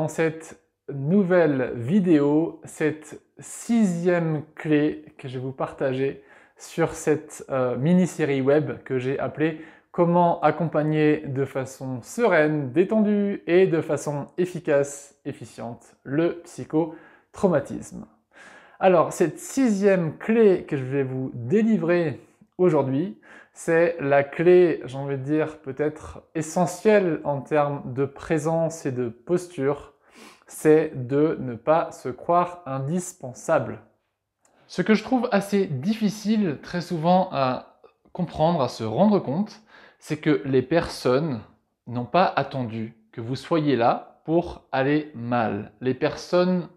dans cette nouvelle vidéo, cette 6e clé que je vais vous partager sur cette mini-série web que j'ai appelée Comment accompagner de façon sereine, détendue et de façon efficace, efficiente le psychotraumatisme. Alors, cette 6e clé que je vais vous délivrer aujourd'hui, c'est la clé, j'ai envie de dire, peut-être essentielle en termes de présence et de posture, c'est de ne pas se croire indispensable. Ce que je trouve assez difficile très souvent à comprendre, à se rendre compte, c'est que les personnes n'ont pas attendu que vous soyez là pour aller mal. Les personnes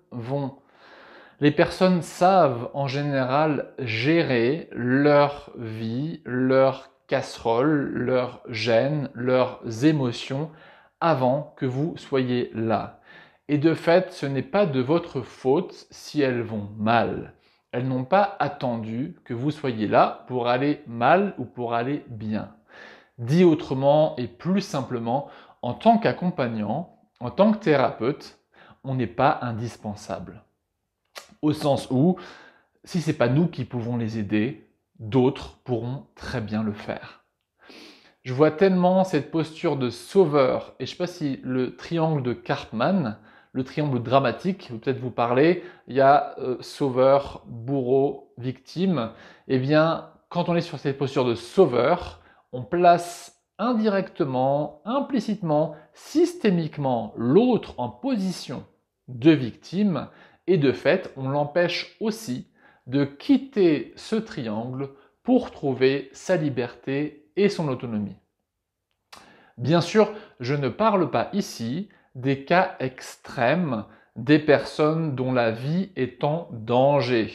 savent en général gérer leur vie, leur casserole, leurs gênes, leurs émotions avant que vous soyez là. Et de fait, ce n'est pas de votre faute si elles vont mal. Elles n'ont pas attendu que vous soyez là pour aller mal ou pour aller bien. Dit autrement et plus simplement, en tant qu'accompagnant, en tant que thérapeute, on n'est pas indispensable. Au sens où, si ce n'est pas nous qui pouvons les aider, d'autres pourront très bien le faire. Je vois tellement cette posture de sauveur, et je ne sais pas si le triangle de Karpman, le triangle dramatique, vous peut-être vous parler, il y a sauveur, bourreau, victime. Eh bien, quand on est sur cette posture de sauveur, on place indirectement, implicitement, systémiquement l'autre en position de victime, et de fait, on l'empêche aussi de quitter ce triangle pour trouver sa liberté et son autonomie. Bien sûr, je ne parle pas ici des cas extrêmes des personnes dont la vie est en danger.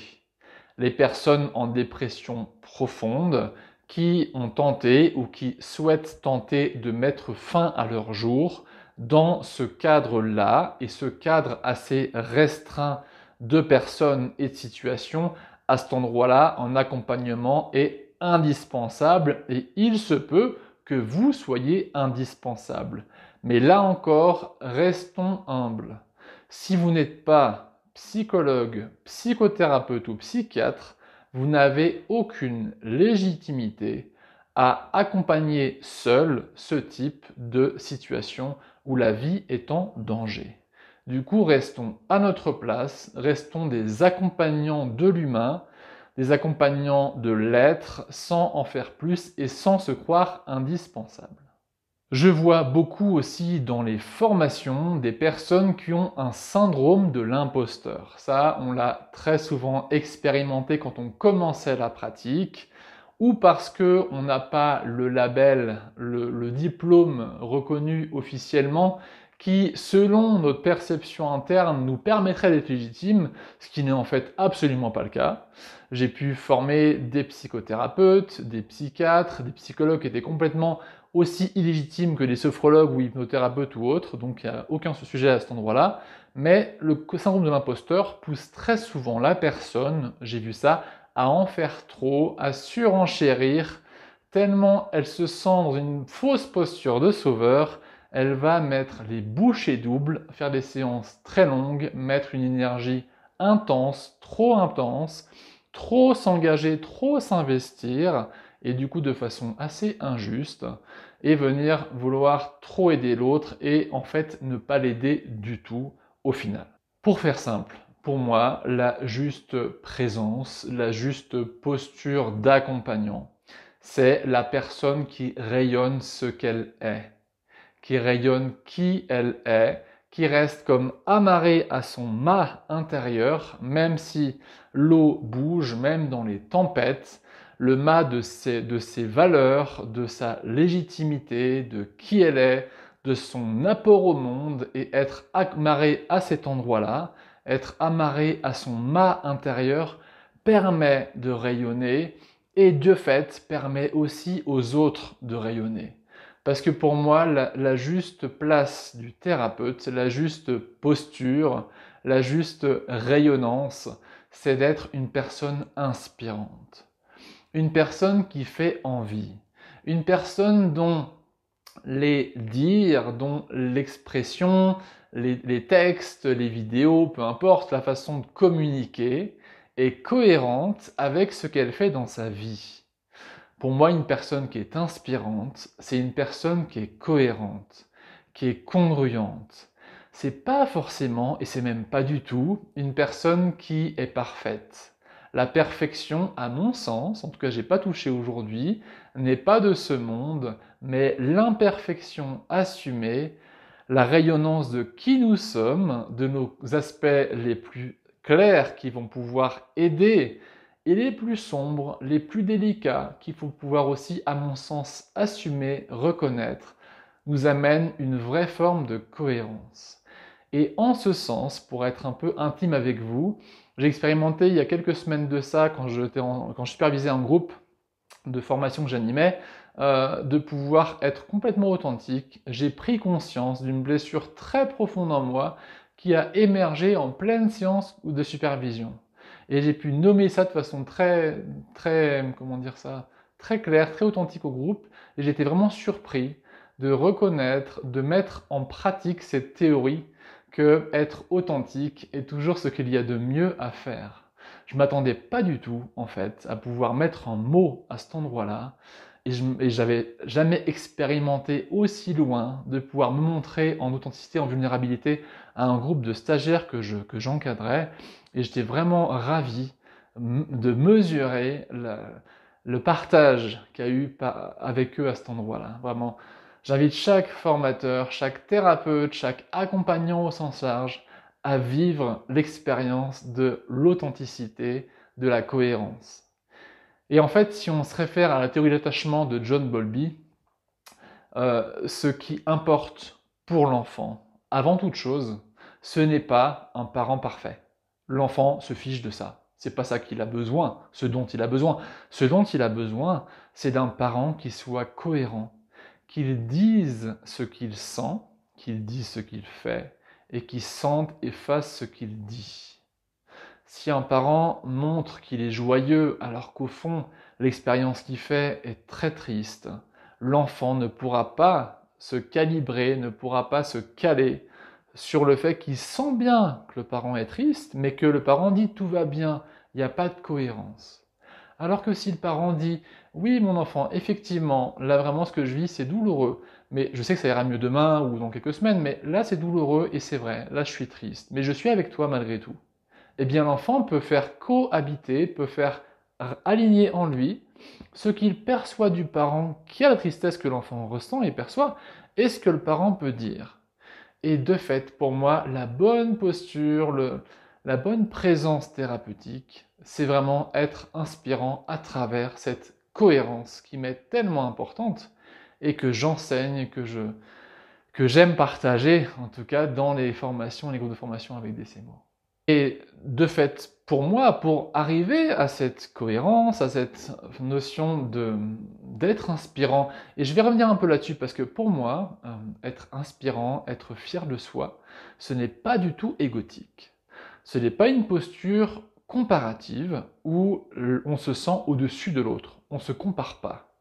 Les personnes en dépression profonde qui ont tenté ou qui souhaitent tenter de mettre fin à leur jour dans ce cadre-là, et ce cadre assez restreint de personnes et de situations, à cet endroit-là, en accompagnement est indispensable, et il se peut que vous soyez indispensable. Mais là encore, restons humbles. Si vous n'êtes pas psychologue, psychothérapeute ou psychiatre, vous n'avez aucune légitimité à accompagner seul ce type de situation où la vie est en danger. Du coup, restons à notre place, restons des accompagnants de l'humain, des accompagnants de l'être, sans en faire plus et sans se croire indispensable. Je vois beaucoup aussi dans les formations des personnes qui ont un syndrome de l'imposteur. Ça, on l'a très souvent expérimenté quand on commençait la pratique, ou parce qu'on n'a pas le label, le diplôme reconnu officiellement, qui, selon notre perception interne, nous permettrait d'être légitime, ce qui n'est en fait absolument pas le cas. J'ai pu former des psychothérapeutes, des psychiatres, des psychologues qui étaient complètement aussi illégitimes que des sophrologues ou hypnothérapeutes ou autres, donc il n'y a aucun sujet à cet endroit-là. Mais le syndrome de l'imposteur pousse très souvent la personne, j'ai vu ça, à en faire trop, à surenchérir, tellement elle se sent dans une fausse posture de sauveur, elle va mettre les bouchées doubles, faire des séances très longues, mettre une énergie intense, trop s'engager, trop s'investir, et du coup de façon assez injuste, et venir vouloir trop aider l'autre et en fait ne pas l'aider du tout au final. Pour faire simple, pour moi, la juste présence, la juste posture d'accompagnant, c'est la personne qui rayonne ce qu'elle est, qui rayonne qui elle est, qui reste comme amarrée à son mât intérieur, même si l'eau bouge, même dans les tempêtes, le mât de ses valeurs, de sa légitimité, de qui elle est, de son apport au monde, et être amarré à cet endroit-là, être amarré à son mât intérieur, permet de rayonner et de fait permet aussi aux autres de rayonner. Parce que pour moi, la juste place du thérapeute, la juste posture, la juste rayonnance, c'est d'être une personne inspirante. Une personne qui fait envie. Une personne dont les dires, dont l'expression, les textes, les vidéos, peu importe, la façon de communiquer est cohérente avec ce qu'elle fait dans sa vie. Pour moi, une personne qui est inspirante, c'est une personne qui est cohérente, qui est congruente. C'est pas forcément, et c'est même pas du tout, une personne qui est parfaite. La perfection, à mon sens, en tout cas j'ai pas touché aujourd'hui, n'est pas de ce monde, mais l'imperfection assumée, la rayonnance de qui nous sommes, de nos aspects les plus clairs qui vont pouvoir aider, et les plus sombres, les plus délicats, qu'il faut pouvoir aussi, à mon sens, assumer, reconnaître, nous amène une vraie forme de cohérence. Et en ce sens, pour être un peu intime avec vous, j'ai expérimenté il y a quelques semaines de ça, quand je supervisais un groupe de formation que j'animais, de pouvoir être complètement authentique. J'ai pris conscience d'une blessure très profonde en moi qui a émergé en pleine séance de supervision. Et j'ai pu nommer ça de façon comment dire ça, très claire, très authentique au groupe. Et j'étais vraiment surpris de reconnaître, de mettre en pratique cette théorie que être authentique est toujours ce qu'il y a de mieux à faire. Je m'attendais pas du tout, en fait, à pouvoir mettre en mots à cet endroit-là. Et j'avais jamais expérimenté aussi loin de pouvoir me montrer en authenticité, en vulnérabilité à un groupe de stagiaires que j'encadrais. Et j'étais vraiment ravi de mesurer le partage qu'il y a eu avec eux à cet endroit-là. Vraiment, j'invite chaque formateur, chaque thérapeute, chaque accompagnant au sens large à vivre l'expérience de l'authenticité, de la cohérence. Et en fait, si on se réfère à la théorie d'attachement de John Bowlby, ce qui importe pour l'enfant, avant toute chose, ce n'est pas un parent parfait. L'enfant se fiche de ça. C'est pas ça qu'il a besoin, ce dont il a besoin. Ce dont il a besoin, c'est d'un parent qui soit cohérent, qu'il dise ce qu'il sent, qu'il dise ce qu'il fait, et qu'il sente et fasse ce qu'il dit. Si un parent montre qu'il est joyeux alors qu'au fond, l'expérience qu'il fait est très triste, l'enfant ne pourra pas se calibrer, ne pourra pas se caler sur le fait qu'il sent bien que le parent est triste, mais que le parent dit tout va bien, il n'y a pas de cohérence. Alors que si le parent dit oui mon enfant, effectivement, là vraiment ce que je vis c'est douloureux, mais je sais que ça ira mieux demain ou dans quelques semaines, mais là c'est douloureux et c'est vrai, là je suis triste, mais je suis avec toi malgré tout. Eh bien l'enfant peut faire cohabiter, peut faire aligner en lui ce qu'il perçoit du parent qui a la tristesse que l'enfant ressent et perçoit, et ce que le parent peut dire. Et de fait, pour moi, la bonne posture, la bonne présence thérapeutique, c'est vraiment être inspirant à travers cette cohérence qui m'est tellement importante et que j'enseigne, que j'aime partager, en tout cas dans les formations, les groupes de formation avec DCMO. Et de fait, pour moi, pour arriver à cette cohérence, à cette notion d'être inspirant, et je vais revenir un peu là-dessus parce que pour moi, être inspirant, être fier de soi, ce n'est pas du tout égotique. Ce n'est pas une posture comparative où on se sent au-dessus de l'autre. On ne se compare pas.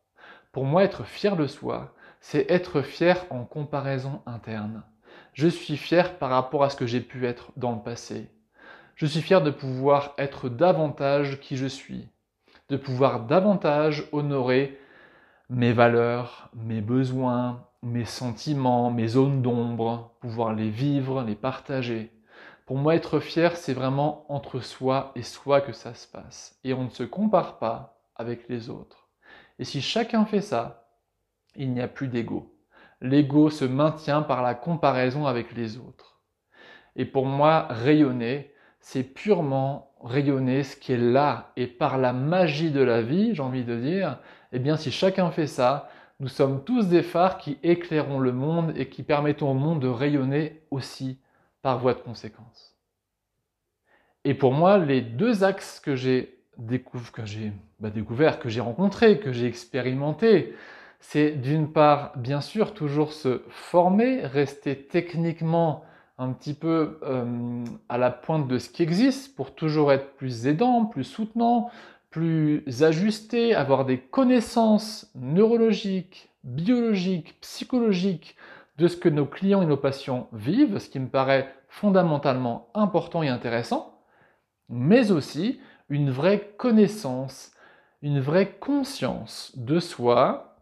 Pour moi, être fier de soi, c'est être fier en comparaison interne. Je suis fier par rapport à ce que j'ai pu être dans le passé. Je suis fier de pouvoir être davantage qui je suis, de pouvoir davantage honorer mes valeurs, mes besoins, mes sentiments, mes zones d'ombre, pouvoir les vivre, les partager. Pour moi, être fier, c'est vraiment entre soi et soi que ça se passe. Et on ne se compare pas avec les autres. Et si chacun fait ça, il n'y a plus d'ego. L'ego se maintient par la comparaison avec les autres. Et pour moi, rayonner, c'est purement rayonner ce qui est là. Et par la magie de la vie, j'ai envie de dire, eh bien si chacun fait ça, nous sommes tous des phares qui éclairons le monde et qui permettons au monde de rayonner aussi par voie de conséquence. Et pour moi, les deux axes que j'ai découvert, que j'ai rencontrés, que j'ai expérimentés, c'est d'une part, bien sûr, toujours se former, rester techniquement un petit peu à la pointe de ce qui existe pour toujours être plus aidant, plus soutenant, plus ajusté, avoir des connaissances neurologiques, biologique, psychologique de ce que nos clients et nos patients vivent, ce qui me paraît fondamentalement important et intéressant, mais aussi une vraie connaissance, une vraie conscience de soi,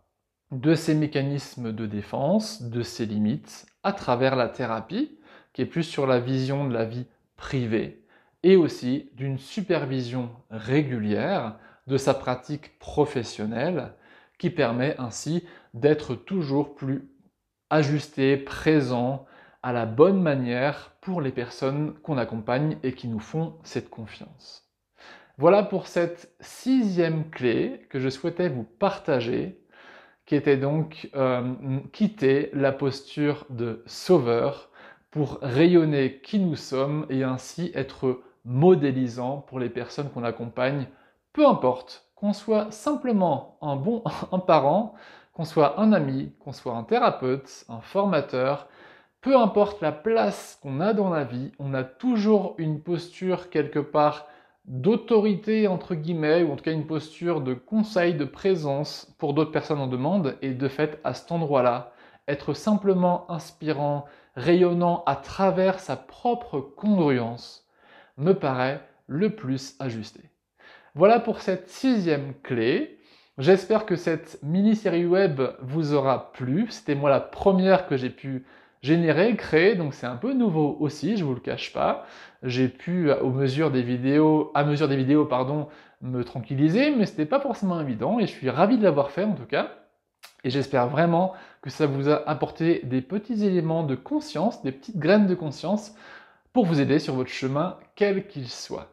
de ses mécanismes de défense, de ses limites, à travers la thérapie, qui est plus sur la vision de la vie privée, et aussi d'une supervision régulière de sa pratique professionnelle, qui permet ainsi d'être toujours plus ajusté, présent, à la bonne manière pour les personnes qu'on accompagne et qui nous font cette confiance. Voilà pour cette 6e clé que je souhaitais vous partager, qui était donc quitter la posture de sauveur pour rayonner qui nous sommes et ainsi être modélisant pour les personnes qu'on accompagne, peu importe qu'on soit simplement un parent, qu'on soit un ami, qu'on soit un thérapeute, un formateur, peu importe la place qu'on a dans la vie, on a toujours une posture quelque part d'autorité entre guillemets, ou en tout cas une posture de conseil, de présence pour d'autres personnes en demande, et de fait à cet endroit-là, être simplement inspirant, rayonnant à travers sa propre congruence, me paraît le plus ajusté. Voilà pour cette 6e clé. J'espère que cette mini-série web vous aura plu. C'était moi la première que j'ai pu générer, créer, donc c'est un peu nouveau aussi, je vous le cache pas. J'ai pu, à mesure des vidéos, me tranquilliser, mais c'était pas forcément évident et je suis ravi de l'avoir fait en tout cas. Et j'espère vraiment que ça vous a apporté des petits éléments de conscience, des petites graines de conscience pour vous aider sur votre chemin, quel qu'il soit.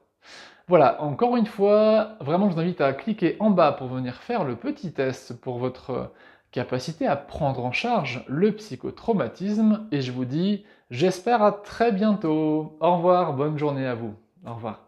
Voilà, encore une fois, vraiment je vous invite à cliquer en bas pour venir faire le petit test pour votre capacité à prendre en charge le psychotraumatisme et je vous dis, j'espère à très bientôt. Au revoir, bonne journée à vous. Au revoir.